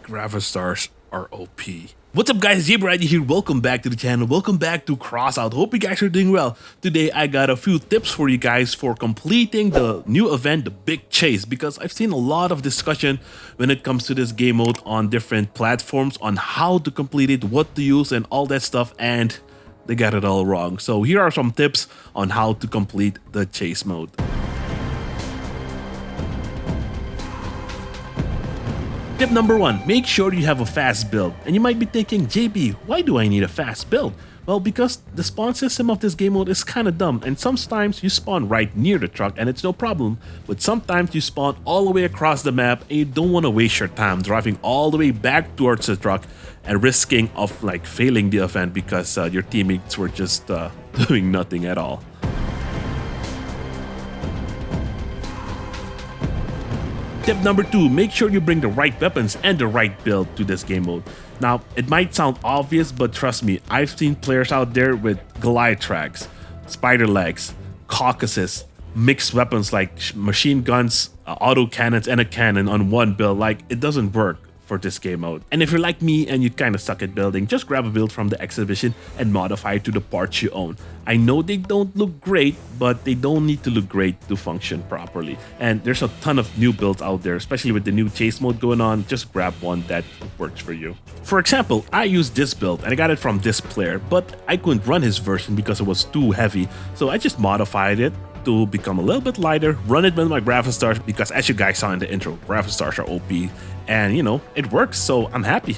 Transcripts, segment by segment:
Gravastars are OP. What's up guys, JBRider here, welcome back to the channel, welcome back to Crossout. Hope you guys are doing well. Today I got a few tips for you guys for completing the new event, the Big Chase, because I've seen a lot of discussion when it comes to this game mode on different platforms on how to complete it, what to use and all that stuff, and they got it all wrong. So here are some tips on how to complete the chase mode. Tip number 1, make sure you have a fast build. And you might be thinking, JB, why do I need a fast build? Well, because the spawn system of this game mode is kinda dumb, and sometimes you spawn right near the truck and it's no problem, but sometimes you spawn all the way across the map and you don't want to waste your time driving all the way back towards the truck and risking of like failing the event because your teammates were just doing nothing at all. Tip number 2, make sure you bring the right weapons and the right build to this game mode. Now, it might sound obvious, but trust me, I've seen players out there with Goliath tracks, spider legs, caucuses, mixed weapons like machine guns, auto cannons, and a cannon on one build. Like, it doesn't work for this game mode. And if you're like me and you kinda suck at building, just grab a build from the exhibition and modify it to the parts you own. I know they don't look great, but they don't need to look great to function properly. And there's a ton of new builds out there, especially with the new chase mode going on. Just grab one that works for you. For example, I used this build and I got it from this player, but I couldn't run his version because it was too heavy. So I just modified it to become a little bit lighter, run it with my Gravastars because as you guys saw in the intro, Gravastars are OP and you know, it works, so I'm happy.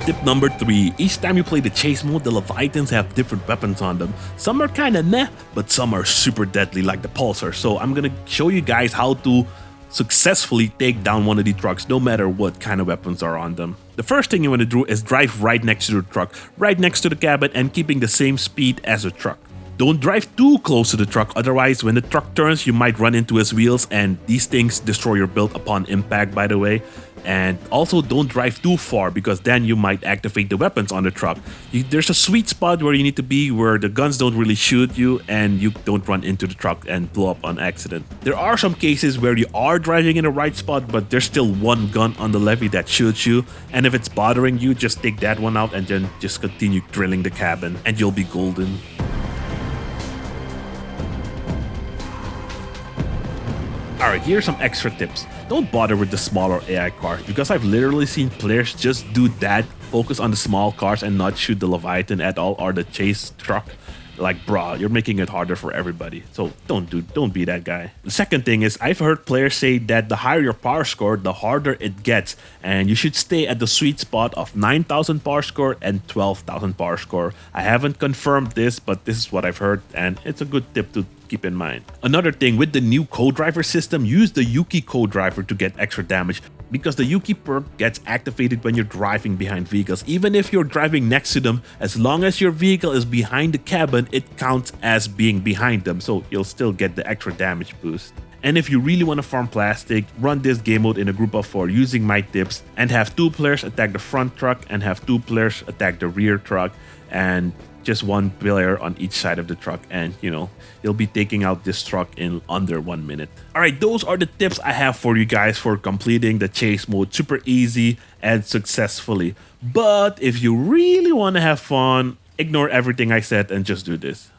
Tip number 3, each time you play the chase mode, the Leviathans have different weapons on them. Some are kinda meh, but some are super deadly like the Pulsar, so I'm gonna show you guys how to successfully take down one of the trucks no matter what kind of weapons are on them. The first thing you want to do is drive right next to the truck, right next to the cabin and keeping the same speed as the truck. Don't drive too close to the truck, otherwise when the truck turns you might run into his wheels, and these things destroy your build upon impact, by the way. And also don't drive too far because then you might activate the weapons on the truck. There's a sweet spot where you need to be where the guns don't really shoot you and you don't run into the truck and blow up on accident. There are some cases where you are driving in the right spot but there's still one gun on the levee that shoots you, and if it's bothering you, just take that one out and then just continue drilling the cabin and you'll be golden. Alright, here's some extra tips. Don't bother with the smaller AI cars because I've literally seen players just do that, focus on the small cars and not shoot the Leviathan at all or the chase truck. Like, bruh, you're making it harder for everybody. So don't be that guy. The second thing is I've heard players say that the higher your power score, the harder it gets. And you should stay at the sweet spot of 9,000 power score and 12,000 power score. I haven't confirmed this, but this is what I've heard and it's a good tip to keep in mind. Another thing, with the new co-driver system, use the Yuki co-driver to get extra damage because the Yuki perk gets activated when you're driving behind vehicles. Even if you're driving next to them, as long as your vehicle is behind the cabin, it counts as being behind them, so you'll still get the extra damage boost. And if you really want to farm plastic, run this game mode in a group of 4 using my tips and have 2 players attack the front truck and have 2 players attack the rear truck and just 1 player on each side of the truck, and you know, you'll be taking out this truck in under 1 minute. Alright, those are the tips I have for you guys for completing the chase mode super easy and successfully. But if you really want to have fun, ignore everything I said and just do this.